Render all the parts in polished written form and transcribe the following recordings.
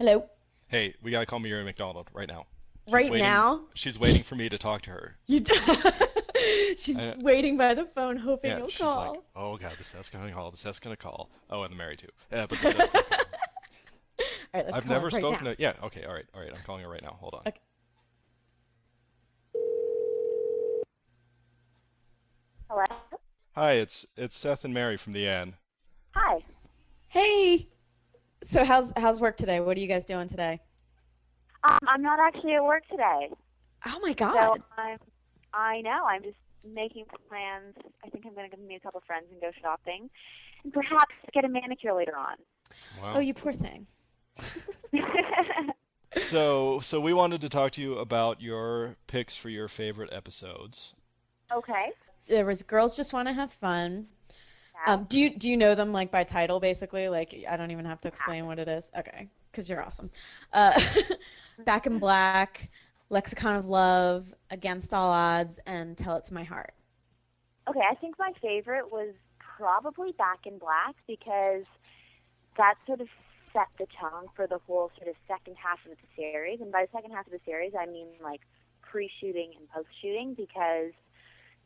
Hello. Hey, we gotta call Miriam McDonald right now. She's Right waiting. now? She's waiting for me to talk to her. You d- She's I, waiting by the phone hoping yeah, you'll she's like, call. oh god, the Seth's gonna call. The Seth's gonna call. Oh, and the Mary too. Yeah, but the Seth's gonna call. All right, let's I've call her never right spoken now. to. Yeah, okay, all right, all right. I'm calling her right now. Hold on. Okay. Hello? Hi, it's Seth and Mary from the Inn. Hi. Hey. So how's work today? What are you guys doing today? I'm not actually at work today. Oh my So God. I know, I'm just making plans. I think I'm going to meet a couple friends and go shopping and perhaps get a manicure later on. Oh, Wow. you poor thing. So we wanted to talk to you about your picks for your favorite episodes. Okay. There was Girls Just Want to Have Fun. Yeah. Do you know them like by title basically? Like I don't even have to explain what it is. Okay, because you're awesome. Uh, Back in Black, Lexicon of Love, Against All Odds, and Tell It to My Heart. Okay, I think my favorite was probably Back in Black because that sort of set the tone for the whole sort of second half of the series. And by the second half of the series, I mean like pre-shooting and post-shooting because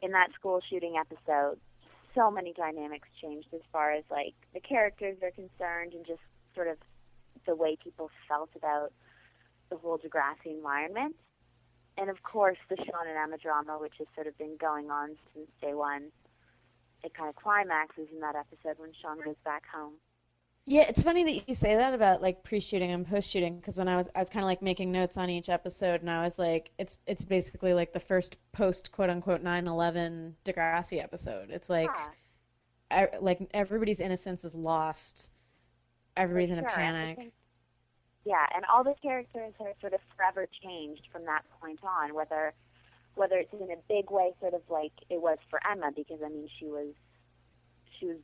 in that school shooting episode, so many dynamics changed as far as like the characters are concerned and just sort of the way people felt about the whole Degrassi environment. And of course, the Sean and Emma drama, which has sort of been going on since day one, it kind of climaxes in that episode when Sean goes back home. Yeah, it's funny that you say that about like pre-shooting and post-shooting because when I was kind of like making notes on each episode and I was like it's basically like the first post quote unquote 9/11 Degrassi episode. It's Yeah, like everybody's innocence is lost. for Everybody's in a sure. And I panic. think, yeah, and all the characters are sort of forever changed from that point on, whether it's in a big way, sort of like it was for Emma, because I mean she was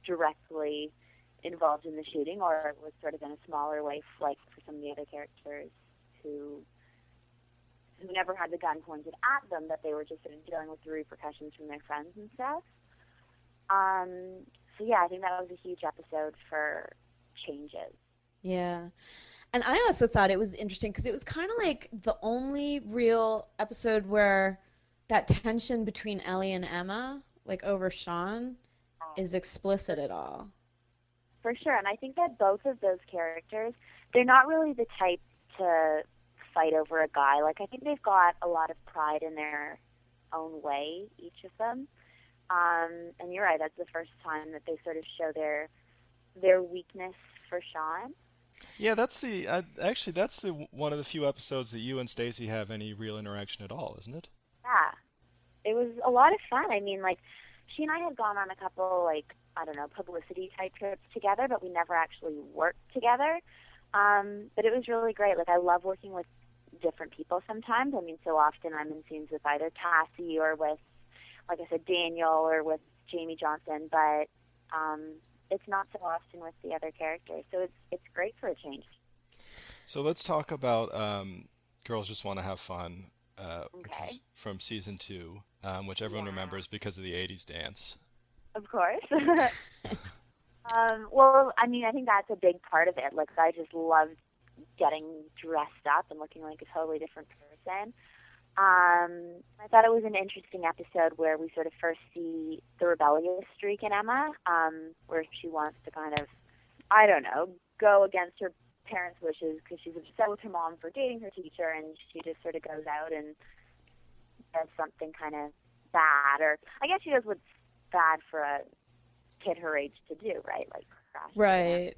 directly involved in the shooting, or it was sort of in a smaller way, like for some of the other characters who never had the gun pointed at them, but they were just sort of dealing with the repercussions from their friends and stuff. So yeah, I think that was a huge episode for changes. Yeah. And I also thought it was interesting because it was kind of like the only real episode where that tension between Ellie and Emma, like over Sean, is explicit at all. For sure, and I think that both of those characters, they're not really the type to fight over a guy. Like, I think they've got a lot of pride in their own way, each of them. And you're right, that's the first time that they sort of show their weakness for Sean. Yeah, actually that's the one of the few episodes that you and Stacy have any real interaction at all, isn't it? Yeah, it was a lot of fun. I mean, like, she and I had gone on a couple, like, I don't know, publicity type trips together, but we never actually worked together. But it was really great. Like, I love working with different people sometimes. I mean, so often I'm in scenes with either Cassie or with, like I said, Daniel or with Jamie Johnston, but it's not so often with the other characters. So it's great for a change. So let's talk about Girls Just Want to Have Fun, which Okay. is from season two, which everyone Yeah, remembers because of the '80s dance. of course. Well, I mean, I think that's a big part of it. Like, I just loved getting dressed up and looking like a totally different person. I thought it was an interesting episode where we sort of first see the rebellious streak in Emma, where she wants to kind of, I don't know, go against her parents' wishes because she's upset with her mom for dating her teacher, and she just sort of goes out and does something kind of bad, or I guess she does what's bad for a kid her age to do, right? Like crash the dance. Right.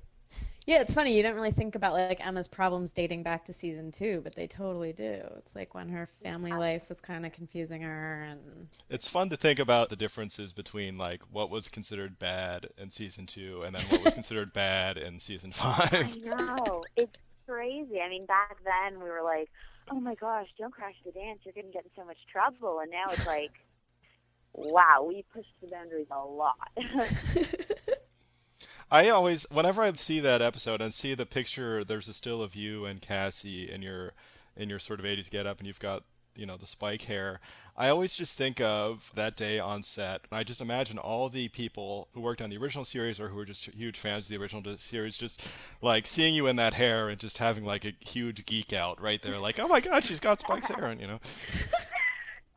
Yeah, it's funny. You don't really think about like Emma's problems dating back to season two, but they totally do. It's like when her family life was kind of confusing her and It's fun to think about the differences between like what was considered bad in season two and then what was considered bad in season I five. know. It's crazy. I mean, back then we were like, oh my gosh, don't crash the dance. You're going to get in so much trouble. And now it's like, wow, we pushed the boundaries a lot. I always, whenever I see that episode and see the picture, there's a still of you and Cassie in your sort of '80s getup, and you've got the spike hair, I always just think of that day on set, and I just imagine all the people who worked on the original series or who were just huge fans of the original series, just like seeing you in that hair and just having like a huge geek out right there, like, oh my God, she's got Spike's hair, and.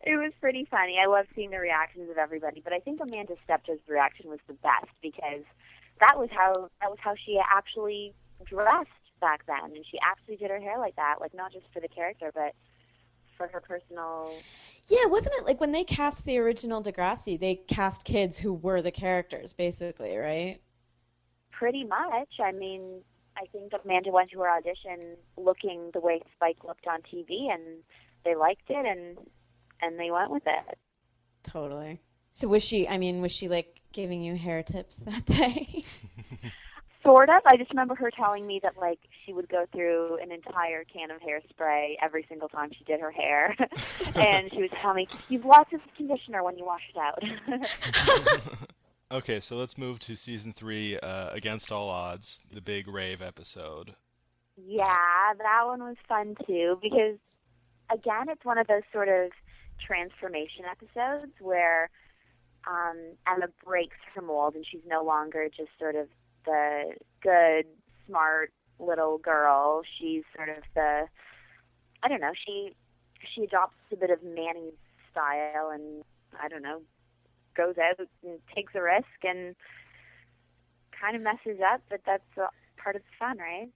It was pretty funny. I loved seeing the reactions of everybody, but I think Amanda Steptoe's reaction was the best because that was how she actually dressed back then, and she actually did her hair like that, like not just for the character, but for her personal. Yeah, wasn't it like when they cast the original Degrassi, they cast kids who were the characters, basically, right? Pretty much. I mean, I think Amanda went to her audition looking the way Spike looked on TV, and they liked it, and they went with it. Totally. So was she like giving you hair tips that day? Sort of. I just remember her telling me that like she would go through an entire can of hairspray every single time she did her hair. And she would tell me, "You've lost this conditioner when you wash it out." Okay, so let's move to season 3, Against All Odds, the big rave episode. Yeah, that one was fun too because again, it's one of those sort of transformation episodes where Emma breaks her mold and she's no longer just sort of the good, smart little girl. She's sort of I don't know, she adopts a bit of Manny's style and, I don't know, goes out and takes a risk and kind of messes up, but that's part of the fun, right?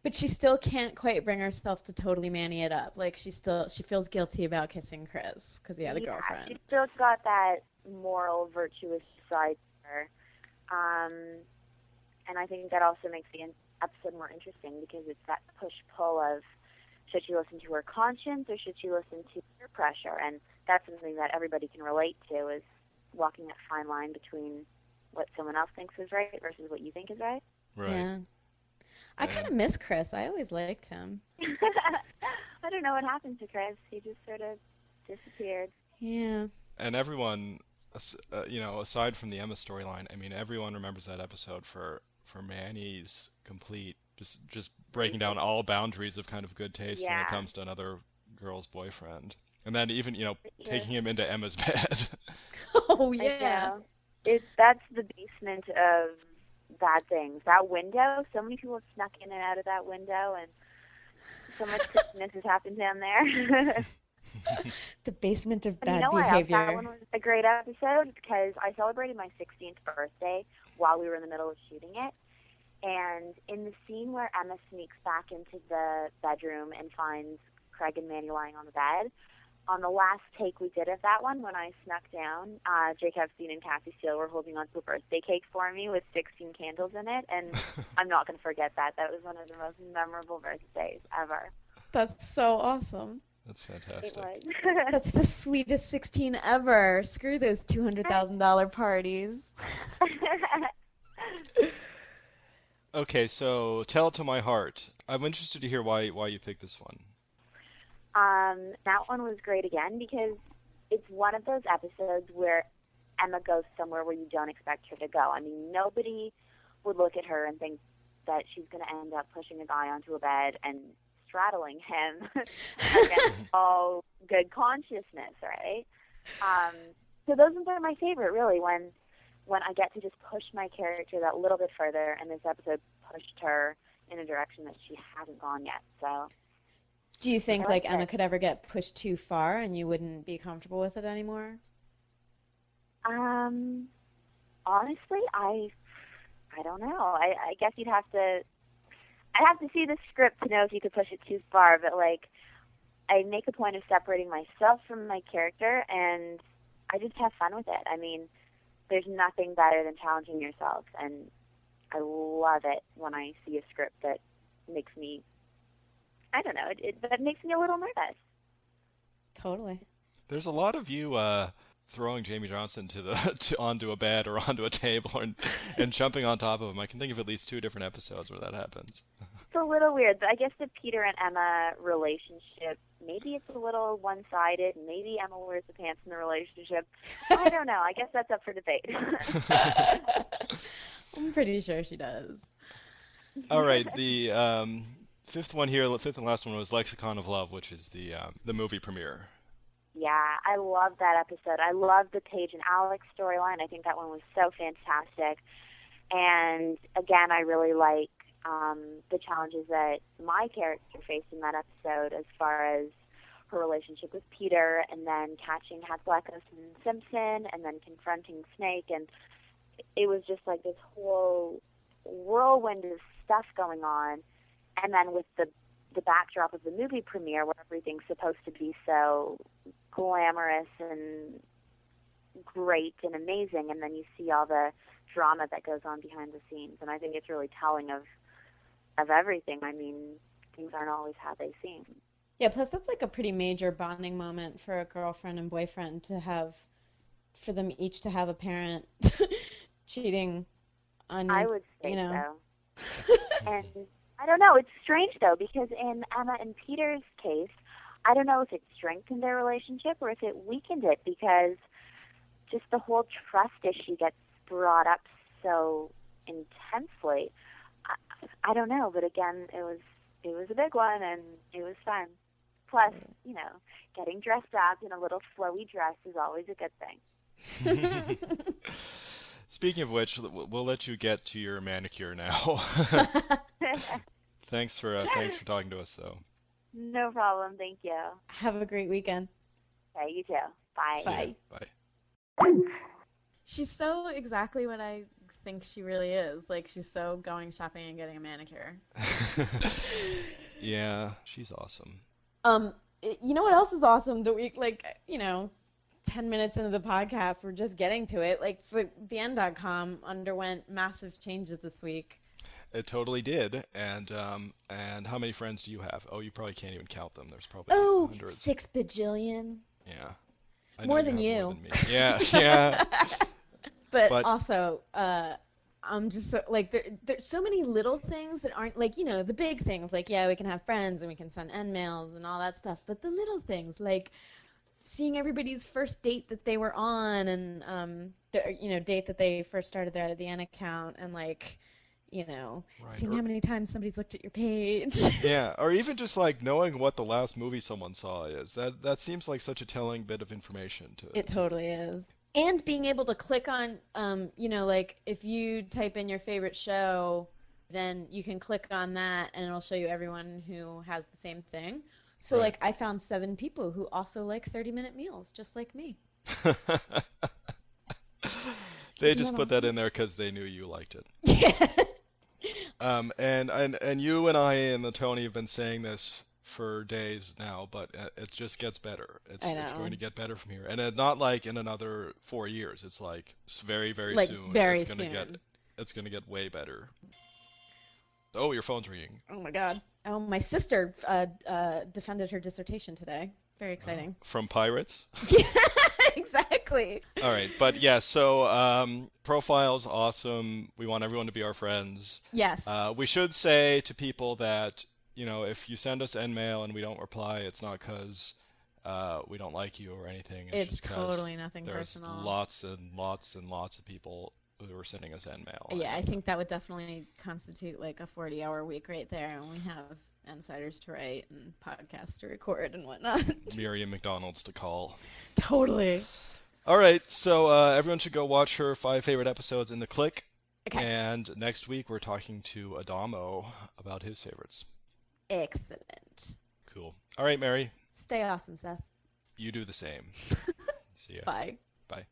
But she still can't quite bring herself to totally manny it up. Like she feels guilty about kissing Chris because he had a girlfriend. She's still got that moral, virtuous side to her. And I think that also makes the episode more interesting because it's that push-pull of should she listen to her conscience or should she listen to peer pressure? And that's something that everybody can relate to is walking that fine line between what someone else thinks is right versus what you think is right. Right. Yeah. I kind of miss Chris. I always liked him. I don't know what happened to Chris. He just sort of disappeared. Yeah. And everyone, aside from the Emma storyline, I mean, everyone remembers that episode for Manny's complete, just breaking down all boundaries of kind of good taste when it comes to another girl's boyfriend. And then even, taking him into Emma's bed. Oh, yeah. That's the basement of bad things. That window, so many people have snuck in and out of that window, and so much goodness has happened down there. The basement of bad you know behavior. That one was a great episode because I celebrated my 16th birthday while we were in the middle of shooting it. And in the scene where Emma sneaks back into the bedroom and finds Craig and Manny lying on the bed, on the last take we did of that one, when I snuck down, Jake Epstein and Kathy Steele were holding onto a birthday cake for me with 16 candles in it, and I'm not going to forget that. That was one of the most memorable birthdays ever. That's so awesome. That's fantastic. It was. That's the sweetest 16 ever. Screw those $200,000 parties. Okay, so Tell It to My Heart. I'm interested to hear why you picked this one. That one was great again because it's one of those episodes where Emma goes somewhere where you don't expect her to go. I mean, nobody would look at her and think that she's going to end up pushing a guy onto a bed and straddling him against all good consciousness, right? So those ones are my favorite, really, when I get to just push my character that little bit further, and this episode pushed her in a direction that she hasn't gone yet, so... Do you think like Emma could ever get pushed too far and you wouldn't be comfortable with it anymore? Honestly, I don't know. I guess I'd have to see the script to know if you could push it too far, but like I make a point of separating myself from my character and I just have fun with it. I mean, there's nothing better than challenging yourself, and I love it when I see a script that makes me that makes me a little nervous. Totally. There's a lot of you throwing Jamie Johnston onto a bed or onto a table and jumping on top of him. I can think of at least 2 different episodes where that happens. It's a little weird, but I guess the Peter and Emma relationship, maybe it's a little one-sided. Maybe Emma wears the pants in the relationship. I don't know. I guess that's up for debate. I'm pretty sure she does. All right, the fifth and last one was Lexicon of Love, which is the movie premiere. Yeah, I love that episode. I love the Paige and Alex storyline. I think that one was so fantastic. And again, I really like the challenges that my character faced in that episode as far as her relationship with Peter, and then catching Hatzlekos and Simpson, and then confronting Snake. And it was just like this whole whirlwind of stuff going on. And then with the backdrop of the movie premiere, where everything's supposed to be so glamorous and great and amazing, and then you see all the drama that goes on behind the scenes. And I think it's really telling of everything. I mean, things aren't always how they seem. Yeah, plus that's like a pretty major bonding moment for a girlfriend and boyfriend to have, for them each to have a parent cheating on, I would say you know. so. And I don't know, it's strange though, because in Emma and Peter's case, I don't know if it strengthened their relationship or if it weakened it, because just the whole trust issue gets brought up so intensely. I don't know, but again, it was a big one, and it was fun. Plus, you know, getting dressed up in a little flowy dress is always a good thing. Speaking of which, we'll let you get to your manicure now. Thanks for talking to us, though. No problem. Thank you. Have a great weekend. Okay, you too. Bye. Bye. Bye. She's so exactly what I think she really is. Like, she's so going shopping and getting a manicure. Yeah, she's awesome. You know what else is awesome? That we, like, 10 minutes into the podcast, we're just getting to it. Like, the end.com underwent massive changes this week. It totally did. And how many friends do you have? Oh, you probably can't even count them. There's probably hundreds. 6 bajillion. Yeah. I know More than have you. More than me. Yeah, yeah. But also, I'm just so, like, there's so many little things that aren't, like, the big things. Like, yeah, we can have friends and we can send end mails and all that stuff. But the little things, like seeing everybody's first date that they were on, and date that they first started their the N account, and like, right. Seeing how many times somebody's looked at your page. Yeah, or even just like knowing what the last movie someone saw is. That seems like such a telling bit of information to it. Totally is. And being able to click on, like if you type in your favorite show, then you can click on that and it'll show you everyone who has the same thing. So, right. Like, I found 7 people who also like 30-minute meals, just like me. They just put that in there because they knew you liked it. Yeah. And you and I and the Tony have been saying this for days now, but it just gets better. It's going to get better from here, and not like in another 4 years. It's like very, very soon. Very soon. It's going to get way better. Oh, your phone's ringing. Oh my God. Oh, my sister defended her dissertation today. Very exciting. From pirates? Yeah, exactly. All right, but yeah, so profile's awesome. We want everyone to be our friends. Yes. We should say to people that, if you send us end mail and we don't reply, it's not because we don't like you or anything. It's just totally nothing there's personal. There's lots and lots and lots of people who are sending us end mail. Yeah, I think that would definitely constitute like a 40-hour week right there, and we have insiders to write and podcasts to record and whatnot. Miriam McDonald's to call. Totally. All right, so everyone should go watch her 5 favorite episodes in the Click. Okay. And next week we're talking to Adamo about his favorites. Excellent. Cool. All right, Mary. Stay awesome, Seth. You do the same. See ya. Bye. Bye.